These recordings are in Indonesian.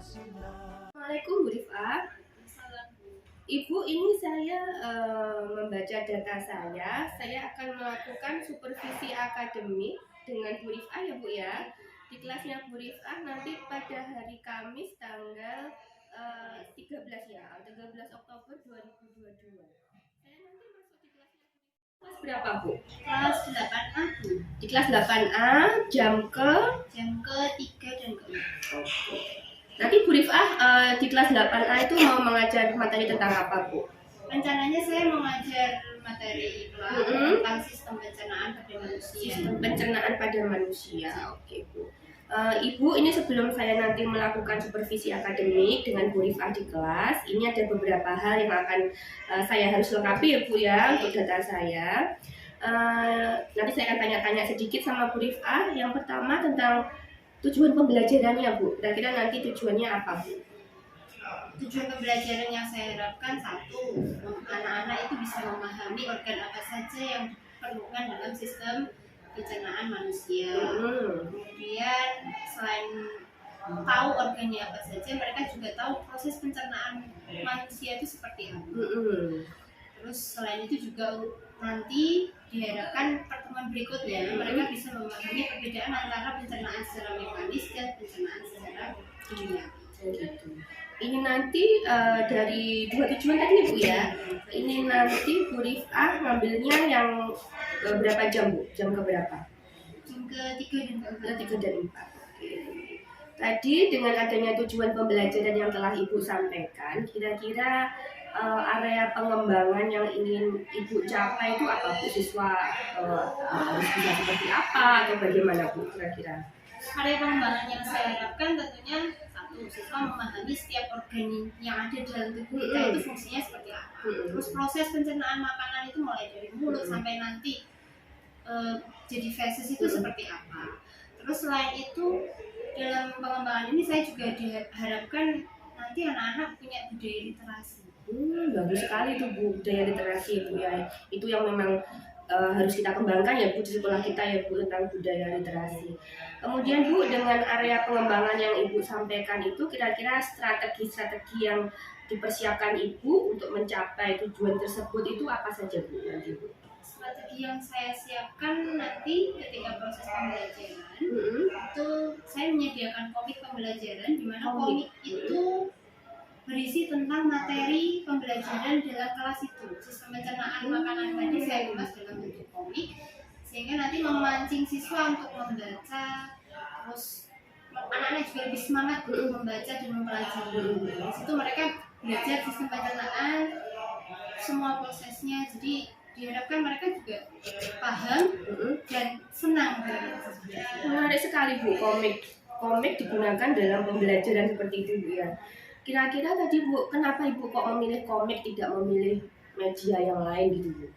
Assalamualaikum Bu Rifah. Ibu, ini saya membaca data saya akan melakukan supervisi akademik dengan Bu Rifah ya Bu ya. Di kelasnya Bu Rifah nanti pada hari Kamis tanggal 13 ya, 13 Oktober 2022. Saya nanti masuk di kelasnya kelas berapa Bu? Kelas 8A Bu. Di kelas 8A jam ke-3 dan ke-4. Oke. Nanti Bu Rifah di kelas 8A itu mau mengajar materi tentang apa Bu? Rencananya saya mengajar materi tentang sistem pencernaan pada manusia. Sistem pencernaan pada manusia. Oke Bu. Ibu, ini sebelum saya nanti melakukan supervisi akademik dengan Bu Rifah di kelas, ini ada beberapa hal yang akan saya harus lengkapi ya Bu ya untuk data saya. Nanti saya akan tanya-tanya sedikit sama Bu Rifah. Yang pertama tentang tujuan pembelajarannya Bu. Kira-kira nanti tujuannya apa Bu? Tujuan pembelajaran yang saya harapkan satu, anak-anak itu bisa memahami organ apa saja yang diperlukan dalam sistem pencernaan manusia. Kemudian selain tahu organnya apa saja, mereka juga tahu proses pencernaan manusia itu seperti apa. Terus selain itu juga nanti diharapkan pertemuan berikutnya mereka bisa memahami perbedaan antara pencernaan secara mekanis dan pencernaan secara kimia. Gitu. Ini nanti dari dua tujuan tadi Bu ya. Ini nanti Bu Rifah ngambilnya yang berapa jam Bu? Jam ke berapa? Jam ke-3 dan ke-3 dan 4. Tadi dengan adanya tujuan pembelajaran yang telah Ibu sampaikan, kira-kira area pengembangan yang ingin Ibu capai itu apa Bu? Siswa harus bisa seperti apa atau bagaimana Bu kira-kira? Area pengembangan yang saya harapkan tentunya satu, siswa memahami setiap organ yang ada dalam tubuh kita itu fungsinya seperti apa. Terus proses pencernaan makanan itu mulai dari mulut sampai nanti jadi feses itu seperti apa. Terus selain itu dalam pengembangan ini saya juga diharapkan nanti anak-anak punya budaya literasi. Bagus sekali tuh Bu, budaya literasi Bu ya. Itu yang memang harus kita kembangkan ya Bu di sekolah kita ya Bu tentang budaya literasi. Kemudian Bu, dengan area pengembangan yang Ibu sampaikan itu kira-kira strategi-strategi yang dipersiapkan Ibu untuk mencapai tujuan tersebut itu apa saja Bu nanti Bu? Strategi yang saya siapkan nanti ketika proses pembelajaran itu saya menyediakan komik pembelajaran di mana komik itu berisi tentang materi pembelajaran dalam kelas itu. Sistem pencernaan makanan tadi saya kemas dalam bentuk komik sehingga nanti memancing siswa untuk membaca, terus anak-anak juga lebih semangat untuk membaca dan mempelajari. Di situ mereka belajar sistem pencernaan, semua prosesnya, jadi diharapkan mereka juga paham dan senang dalam proses belajar. Menarik sekali Bu, komik digunakan dalam pembelajaran seperti itu Bu ya. Kira-kira tadi Bu, kenapa Ibu kok memilih komik tidak memilih media yang lain gitu Bu?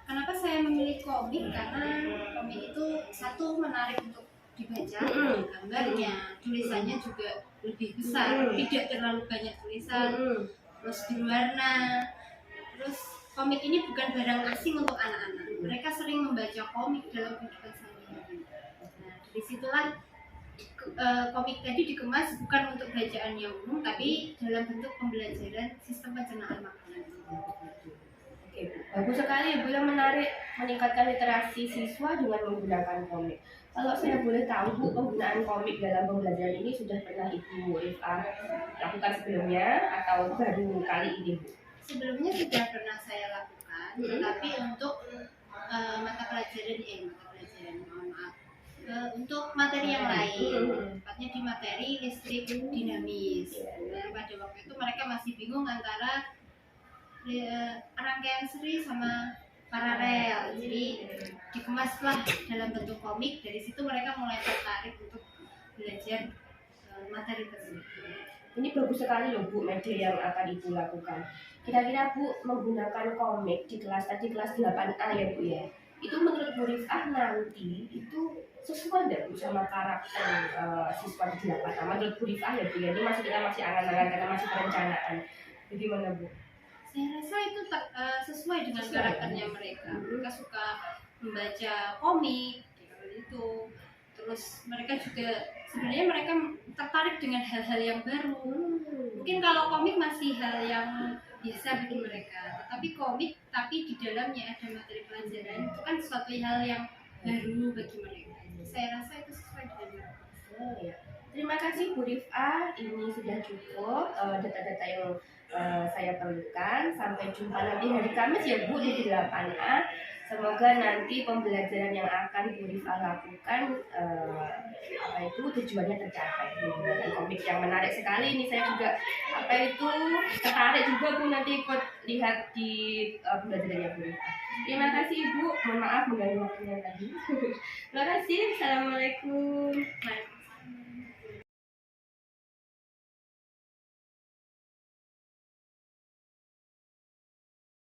Kenapa saya memilih komik? Karena komik itu satu menarik untuk dibaca, gambarnya, tulisannya juga lebih besar, tidak terlalu banyak tulisan, terus berwarna. Terus komik ini bukan barang asing untuk anak-anak. Mereka sering membaca komik dalam kehidupan sehari-hari. Nah, dari situlah komik tadi dikemas bukan untuk bacaan yang umum, tapi dalam bentuk pembelajaran sistem pencernaan makanan. Oke Bu, bagus sekali Bu yang menarik meningkatkan literasi siswa dengan menggunakan komik. Kalau saya boleh tahu Bu, penggunaan komik dalam pembelajaran ini sudah pernah Ibu Rifah lakukan sebelumnya atau baru kali ini Bu? Sebelumnya sudah pernah saya lakukan, tetapi untuk mata pelajaran untuk materi yang lain, tepatnya di materi listrik dinamis. Dan pada waktu itu mereka masih bingung antara rangkaian seri sama paralel, jadi dikemaslah dalam bentuk komik. Dari situ mereka mulai tertarik untuk belajar materi tersebut. Ini bagus sekali loh Bu, media yang akan Ibu lakukan. Kira-kira Bu menggunakan komik di kelas 8A ya Bu ya. Itu menurut Bu Rifah nanti itu sesuai nggak Bu sama karakter siswa di 8A? Menurut Bu Rifah ya Bu ya, ini kita masih angan-angan karena masih perencanaan. Bagaimana Bu? Saya rasa itu sesuai dengan karakternya mereka. Mereka suka membaca komik itu, terus mereka juga sebenarnya mereka tertarik dengan hal-hal yang baru. Mungkin kalau komik masih hal yang biasa bagi mereka, tetapi komik tapi di dalamnya ada materi pelajaran, itu kan suatu hal yang baru bagi mereka. Saya rasa itu sesuai dengan mereka. Ya. Terima kasih Bu Rifah, ini sudah cukup data-data yang saya perlukan. Sampai jumpa nanti hari Kamis ya Bu di 8A. Semoga nanti pembelajaran yang akan Bu Rifah lakukan tujuannya tercapai. Dan komik yang menarik sekali ini, saya juga tertarik juga Bu nanti ikut lihat di pembelajarannya Bu Rifah. Terima kasih Ibu, mohon maaf mengganggu waktunya tadi. Terima kasih, Assalamualaikum.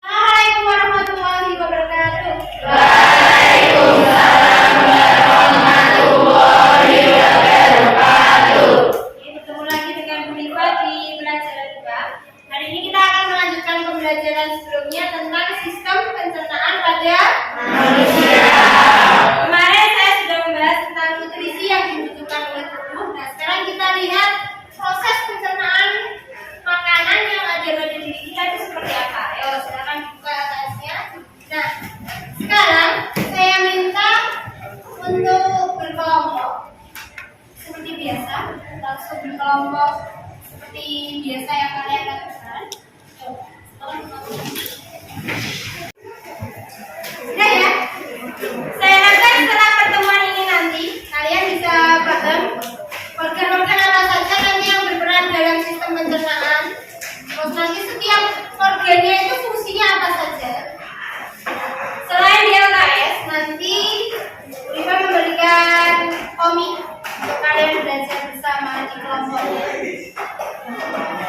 Assalamualaikum warahmatullahi wabarakatuh. Waalaikumsalam warahmatullahi wabarakatuh. Bertemu lagi dengan Bu Rifah di pelajaran 2. Hari ini kita akan melanjutkan pembelajaran sebelumnya tentang sistem pencernaan pada Manusia. Kemarin saya sudah membahas tentang nutrisi yang dibutuhkan oleh tubuh. Nah, sekarang kita lihat proses pencernaan makanan yang ada pada diri kita itu seperti apa. Ayo, silakan buka atasnya. Nah, sekarang saya minta untuk berkelompok seperti biasa, langsung berkelompok seperti biasa yang kalian lakukan. Sudah ya? Saya rasa setelah pertemuan ini nanti kalian bisa paham organ-organ apa saja nanti yang berperan dalam sistem pencernaan. Terus nanti setiap organnya itu fungsinya apa saja. Selain di LKS, nanti Rifah memberikan komik untuk kalian belajar bersama di kelompoknya.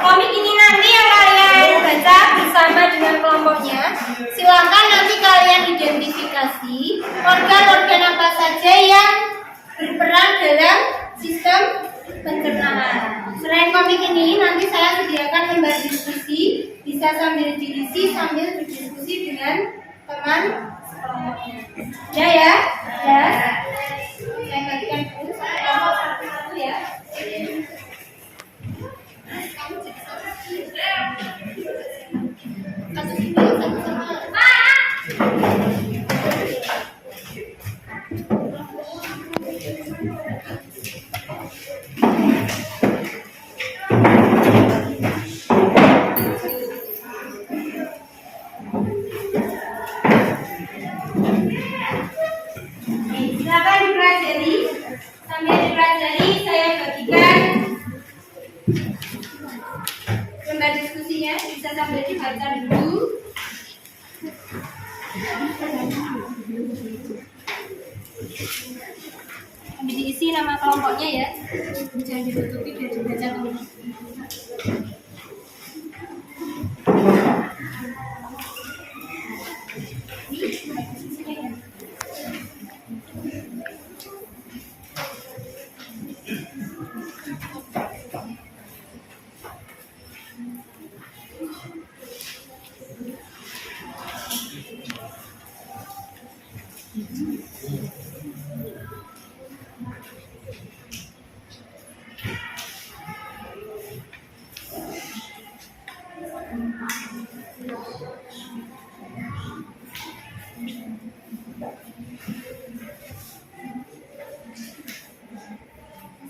Komik ini nanti yang kalian baca bersama dengan kelompoknya. Silakan nanti kalian identifikasi organ-organ apa saja yang berperan dalam sistem pencernaan. Selain komik ini, nanti saya sediakan lembar diskusi, bisa sambil diisi sambil berdiskusi dengan teman kelompoknya. Ya ya, ya. Saya bagikan dulu kelompok satu-satu ya. Silakan dipelajari. Sambil dipelajari, saya bagikan lembar diskusinya, bisa sambil dibaca dulu. Sambil diisi nama kelompoknya ya, jangan ditutupi biar dibaca dulu.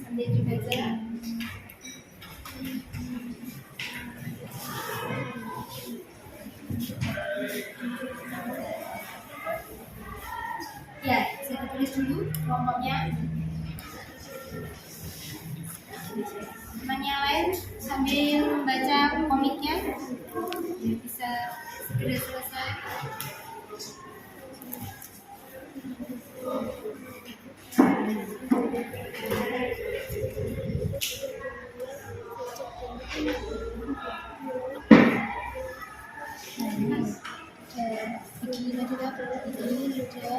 Sambil dibaca. Ya, saya tulis dulu kelompoknya. Teman yang lain sambil membaca komiknya bisa segera selesai. Begini juga, begini juga.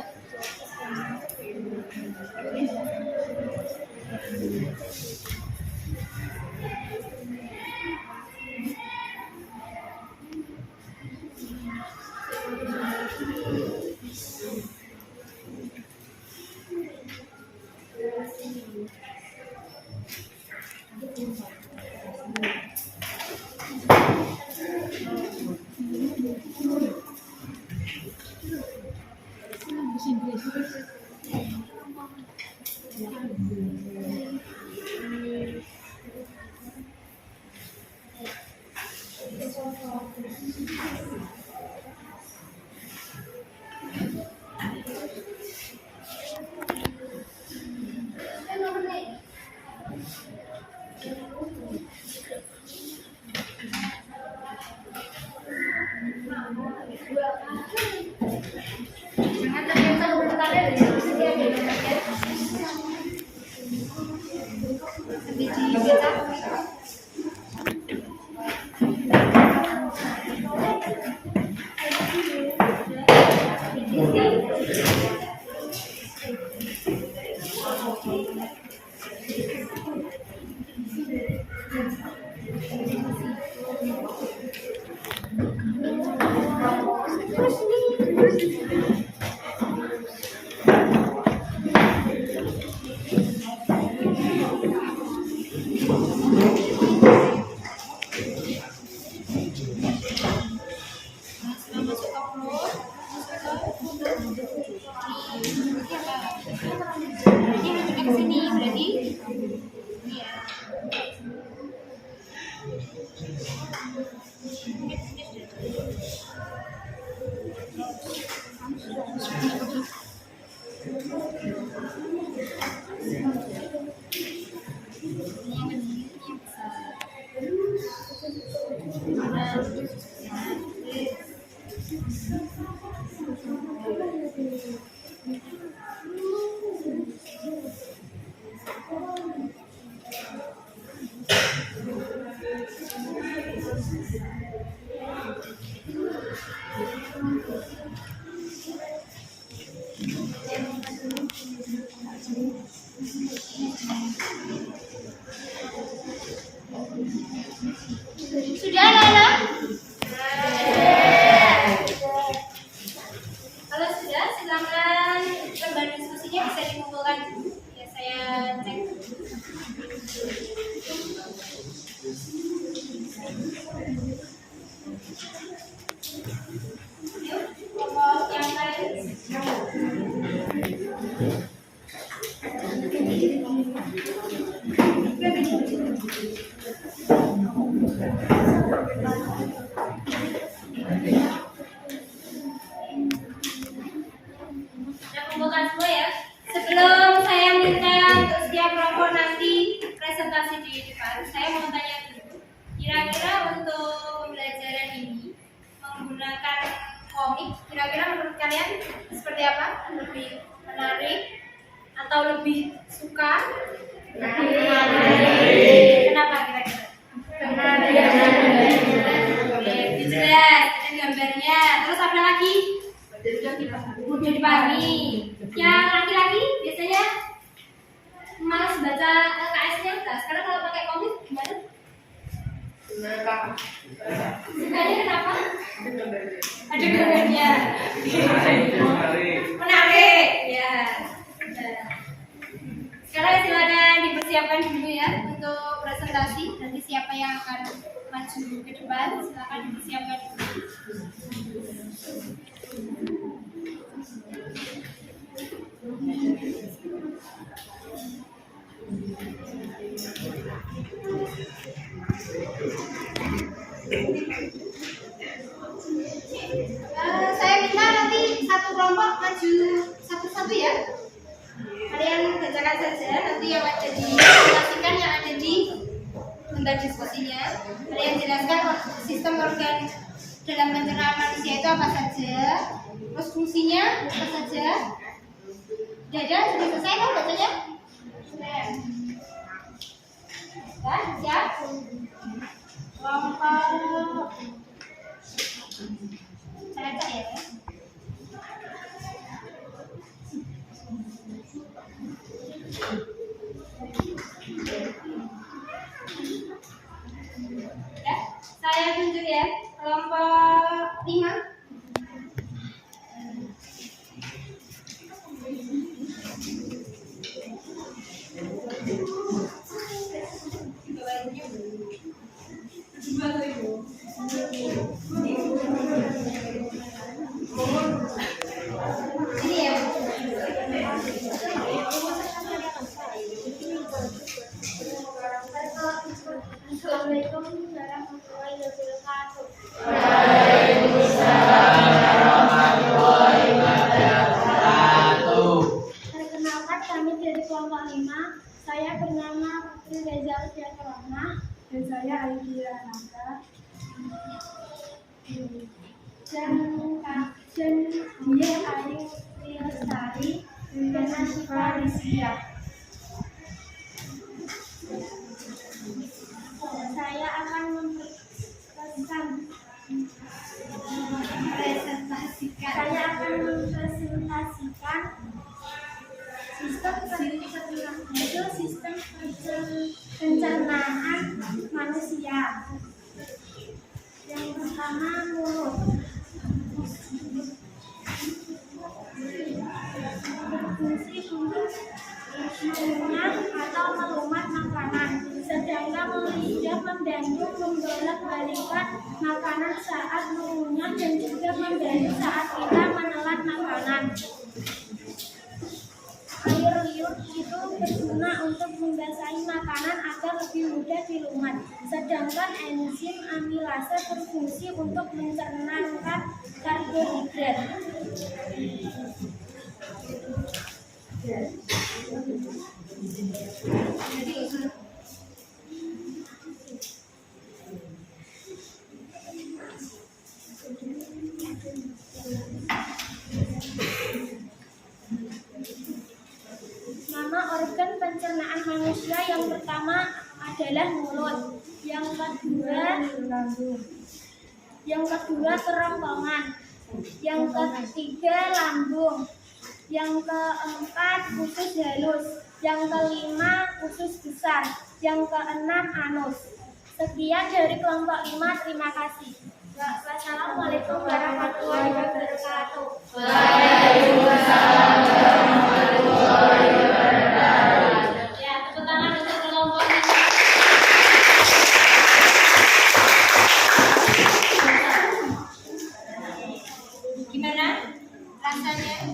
Sudah Lala? Kalau sudah, silakan lembar diskusinya bisa dikumpulkan dulu. Ya, saya cek. Yuk, kelompok yang lain. Kumpulkan semua ya. Sebelum saya minta untuk setiap kelompok nanti presentasi di depan, saya mau tanya dulu. Kira-kira untuk pembelajaran ini menggunakan komik, kira-kira menurut kalian seperti apa? Lebih menarik atau lebih suka? Menarik. Kenapa kira-kira? Oke, jelas. Ada gambarnya. Terus apa lagi? Mudah dipahami. Yang laki-laki biasanya malas baca LKS-nya. Nah, sekarang kalau pakai komik gimana? Sukanya kenapa? Ada gambarnya. Menarik. Ya. Sekarang silakan dipersiapkan dulu ya untuk presentasi. Nanti siapa yang akan maju ke depan, silakan dipersiapkan dulu. Saya minta nanti satu kelompok maju satu-satu ya. Kalian bacakan saja nanti yang ada di presentasikan, yang ada di lembar diskusinya. Kalian jelaskan sistem organ dalam pencernaan manusia itu apa saja, terus fungsinya apa saja. Sudah selesai kan bacanya? Sudah. Siap? Kelompok saya cek ya. Ya, saya tunjuk ya. Kelompok 5. Ini ya. Assalamualaikum warahmatullahi wabarakatuh. Perkenalkan, kami dari kelompok 5. Saya bernama Putri Reza Udiakarahma dan saya Aidia Nanda. Dan dia Ayu Lestari dan Nasifah Rizkia. Saya akan mempresentasikan sistem pencernaan membantu membolak-balikan makanan saat mengunyah dan juga membantu saat kita menelan makanan. Air liur itu berguna untuk membasahi makanan agar lebih mudah dilumat. Sedangkan enzim amilase berfungsi untuk mencernahkan karbohidrat. Nama organ pencernaan manusia yang pertama adalah mulut, yang kedua kerongkongan, yang ketiga lambung, yang keempat usus halus, yang kelima usus besar, yang keenam anus. Sekian dari kelompok 5, terima kasih. Wassalamualaikum warahmatullahi wabarakatuh. Waalaikumsalam warahmatullahi wabarakatuh. Ya, tepuk tangan untuk kelompok ini. Gimana rasanya?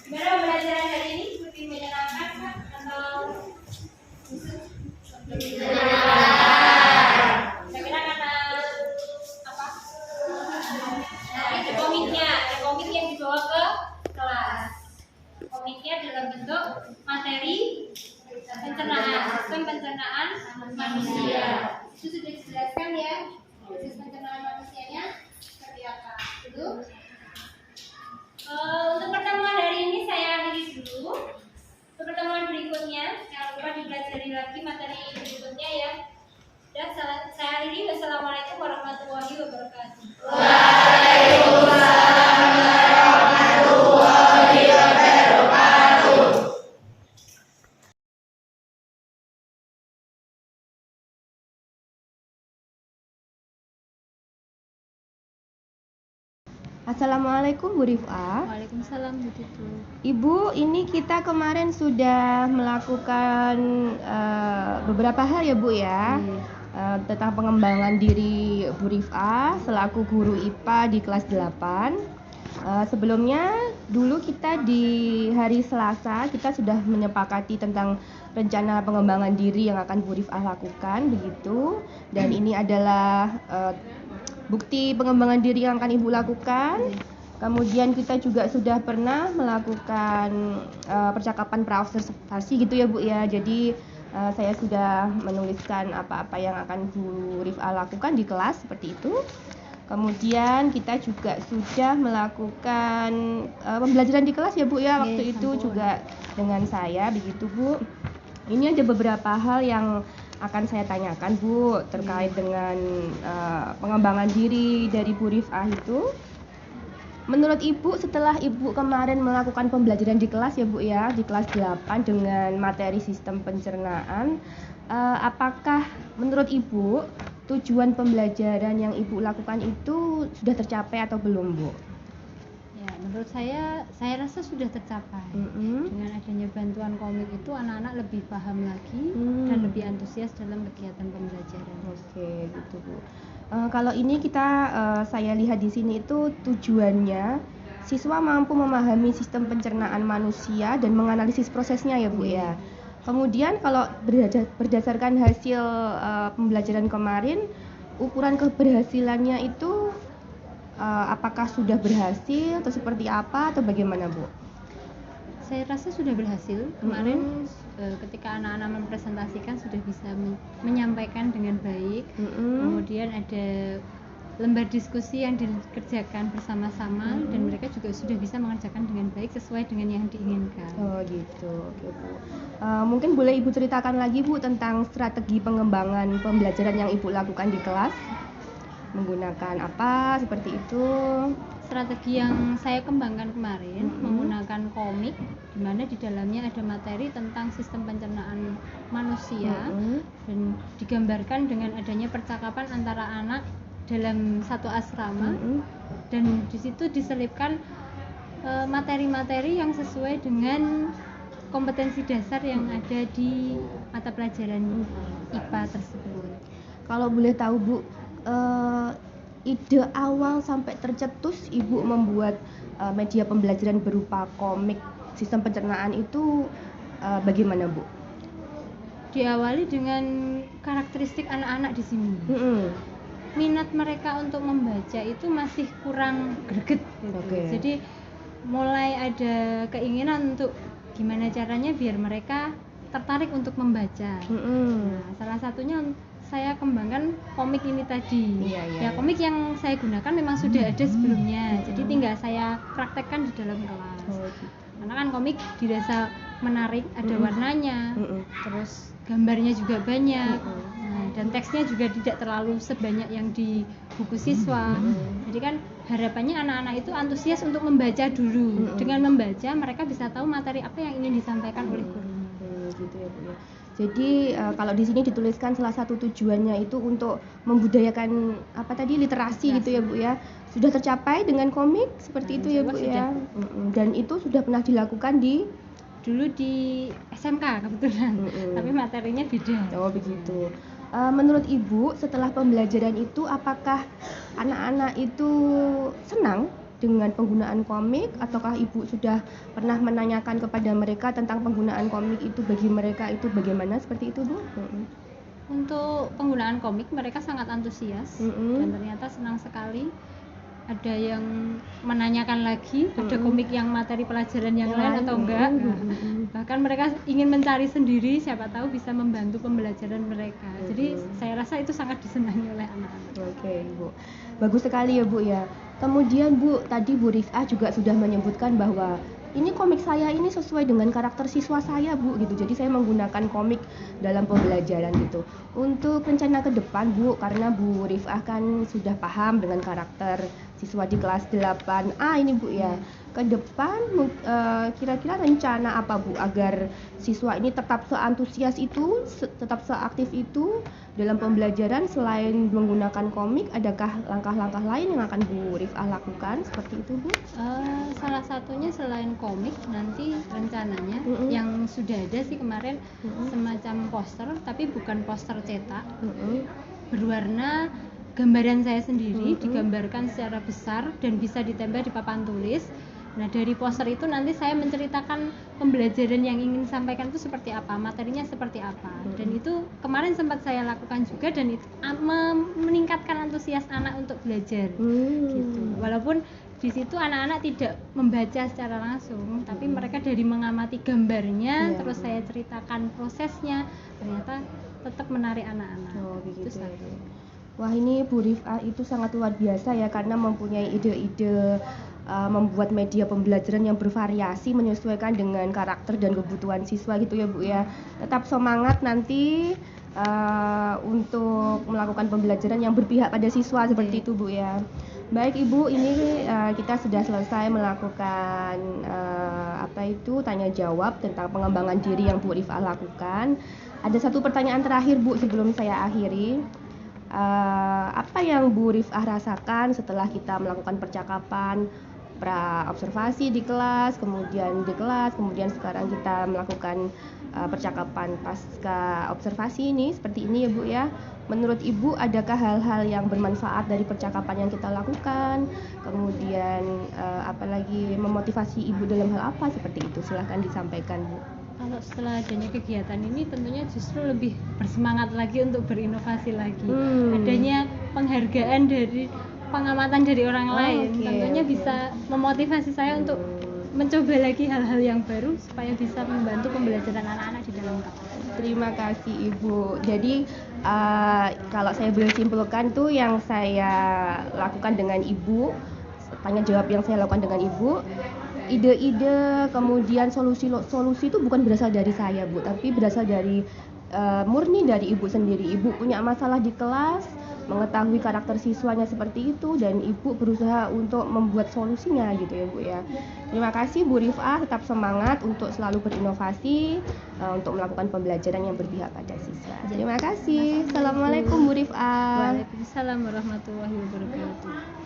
Gimana pembelajaran hari ini? Lebih menyenangkan Kak? Atau kira-kira karena apa? Nah, ini komiknya, ada komik yang dibawa ke kelas. Komiknya dalam bentuk materi pencernaan, sistem pencernaan manusia. Itu sudah dijelaskan ya, sistem pencernaan manusianya seperti apa. Dulu. Untuk pertemuan hari ini saya akhiri dulu. Untuk pertemuan berikutnya, jangan lupa dipelajari lagi materi berikutnya ya. Dan saya akhiri. Wassalamualaikum warahmatullahi wabarakatuh. Waalaikumsalam warahmatullahi wabarakatuh. Assalamualaikum Bu Rifah. Waalaikumsalam Bu Titu. Ibu, ini kita kemarin sudah melakukan beberapa hal ya Bu ya, tentang pengembangan diri Bu Rifah selaku guru IPA di kelas 8. Sebelumnya dulu kita di hari Selasa kita sudah menyepakati tentang rencana pengembangan diri yang akan Bu Rifah lakukan begitu, dan ini adalah bukti pengembangan diri yang akan Ibu lakukan. Kemudian kita juga sudah pernah melakukan percakapan pra-observasi gitu ya Bu ya. Jadi saya sudah menuliskan apa-apa yang akan Bu Rifah lakukan di kelas seperti itu. Kemudian kita juga sudah melakukan pembelajaran di kelas ya Bu ya, waktu itu juga dengan saya begitu Bu. Ini ada beberapa hal yang akan saya tanyakan Bu terkait dengan pengembangan diri dari Bu Rifah itu. Menurut Ibu, setelah Ibu kemarin melakukan pembelajaran di kelas ya Bu ya, di kelas 8 dengan materi sistem pencernaan, apakah menurut Ibu tujuan pembelajaran yang Ibu lakukan itu sudah tercapai atau belum Bu? Ya, menurut saya rasa sudah tercapai. Dengan adanya bantuan komik itu anak-anak lebih paham lagi dan lebih antusias dalam kegiatan pembelajaran. Oke, gitu Bu. Kalau ini saya lihat di sini itu tujuannya siswa mampu memahami sistem pencernaan manusia dan menganalisis prosesnya ya Bu ya. Kemudian kalau berdasarkan hasil pembelajaran kemarin, ukuran keberhasilannya itu apakah sudah berhasil atau seperti apa atau bagaimana Bu? Saya rasa sudah berhasil. Kemarin ketika anak-anak mempresentasikan sudah bisa menyampaikan dengan baik. Kemudian ada lembar diskusi yang dikerjakan bersama-sama dan mereka juga sudah bisa mengerjakan dengan baik sesuai dengan yang diinginkan. Oh gitu, oke Bu. Mungkin boleh Ibu ceritakan lagi Bu tentang strategi pengembangan pembelajaran yang Ibu lakukan di kelas? Menggunakan apa seperti itu? Strategi yang saya kembangkan kemarin menggunakan komik di mana di dalamnya ada materi tentang sistem pencernaan manusia dan digambarkan dengan adanya percakapan antara anak dalam satu asrama dan di situ diselipkan materi-materi yang sesuai dengan kompetensi dasar yang ada di mata pelajaran IPA tersebut. Kalau boleh tahu Bu, ide awal sampai tercetus Ibu membuat media pembelajaran berupa komik sistem pencernaan itu bagaimana Bu? Diawali dengan karakteristik anak-anak di sini. Minat mereka untuk membaca itu masih kurang greget gitu. Oke. Jadi mulai ada keinginan untuk gimana caranya biar mereka tertarik untuk membaca. Nah, salah satunya saya kembangkan komik ini tadi. Iya. Ya, komik yang saya gunakan memang sudah ada sebelumnya. Jadi tinggal saya praktekkan di dalam kelas. Karena kan komik dirasa menarik, ada warnanya, terus gambarnya juga banyak, nah, dan teksnya juga tidak terlalu sebanyak yang di buku siswa. Jadi kan harapannya anak-anak itu antusias untuk membaca dulu. Dengan membaca mereka bisa tahu materi apa yang ingin disampaikan oleh gurunya. Gitu ya Bu ya. Jadi kalau di sini dituliskan salah satu tujuannya itu untuk membudayakan apa tadi literasi gitu ya Bu ya. Sudah tercapai dengan komik seperti itu ya Bu ya. Dan itu sudah pernah dilakukan Dulu di SMK kebetulan, tapi materinya beda. Oh begitu. Menurut Ibu setelah pembelajaran itu apakah anak-anak itu senang dengan penggunaan komik, ataukah Ibu sudah pernah menanyakan kepada mereka tentang penggunaan komik itu bagi mereka itu bagaimana, seperti itu Bu? Untuk penggunaan komik mereka sangat antusias dan ternyata senang sekali. Ada yang menanyakan lagi, ada komik yang materi pelajaran yang lain atau enggak. Bahkan mereka ingin mencari sendiri, siapa tahu bisa membantu pembelajaran mereka. Jadi saya rasa itu sangat disenangi oleh anak-anak. Oke, Bu. Bagus sekali ya Bu ya. Kemudian Bu, tadi Bu Rif'ah juga sudah menyebutkan bahwa ini komik saya ini sesuai dengan karakter siswa saya Bu gitu. Jadi saya menggunakan komik dalam pembelajaran gitu. Untuk rencana ke depan Bu, karena Bu Rif'ah kan sudah paham dengan karakter siswa di kelas 8A ini Bu ya. Ke depan kira-kira rencana apa Bu agar siswa ini tetap seantusias itu, tetap seaktif itu dalam pembelajaran selain menggunakan komik, adakah langkah-langkah lain yang akan Bu Rif'ah lakukan seperti itu Bu? Salah satunya selain komik nanti rencananya yang sudah ada sih kemarin semacam poster, tapi bukan poster cetak, berwarna gambaran saya sendiri digambarkan secara besar dan bisa ditempel di papan tulis. Nah dari poster itu nanti saya menceritakan pembelajaran yang ingin sampaikan itu seperti apa, materinya seperti apa. Dan itu kemarin sempat saya lakukan juga dan itu meningkatkan antusias anak untuk belajar. Gitu. Walaupun di situ anak-anak tidak membaca secara langsung, tapi mereka dari mengamati gambarnya, terus saya ceritakan prosesnya, ternyata tetap menarik anak-anak. Oh begitu. Itu Wah ini Bu Rif'ah itu sangat luar biasa ya, karena mempunyai ide-ide membuat media pembelajaran yang bervariasi menyesuaikan dengan karakter dan kebutuhan siswa gitu ya Bu ya. Tetap semangat nanti untuk melakukan pembelajaran yang berpihak pada siswa seperti itu Bu ya. Baik Ibu, ini kita sudah selesai melakukan tanya jawab tentang pengembangan diri yang Bu Rif'ah lakukan. Ada satu pertanyaan terakhir Bu sebelum saya akhiri. Apa yang Bu Rif'ah rasakan setelah kita melakukan percakapan pra-observasi di kelas, kemudian sekarang kita melakukan percakapan pasca observasi ini seperti ini ya Bu ya. Menurut Ibu adakah hal-hal yang bermanfaat dari percakapan yang kita lakukan? Kemudian apalagi memotivasi Ibu dalam hal apa seperti itu? Silahkan disampaikan Bu. Kalau setelah adanya kegiatan ini tentunya justru lebih bersemangat lagi untuk berinovasi lagi. Adanya penghargaan dari pengamatan dari orang lain tentunya bisa memotivasi saya untuk mencoba lagi hal-hal yang baru supaya bisa membantu pembelajaran anak-anak di dalam kelas. Terima kasih Ibu. Jadi kalau saya boleh simpulkan tuh yang saya lakukan dengan Ibu, tanya jawab yang saya lakukan dengan Ibu, ide-ide kemudian solusi itu bukan berasal dari saya Bu, tapi berasal dari murni dari Ibu sendiri. Ibu punya masalah di kelas, mengetahui karakter siswanya seperti itu, dan Ibu berusaha untuk membuat solusinya gitu ya Bu ya. Terima kasih Bu Rif'ah, tetap semangat untuk selalu berinovasi untuk melakukan pembelajaran yang berpihak pada siswa. Terima kasih. Assalamualaikum Bu Rif'ah. Waalaikumsalam warahmatullahi wabarakatuh.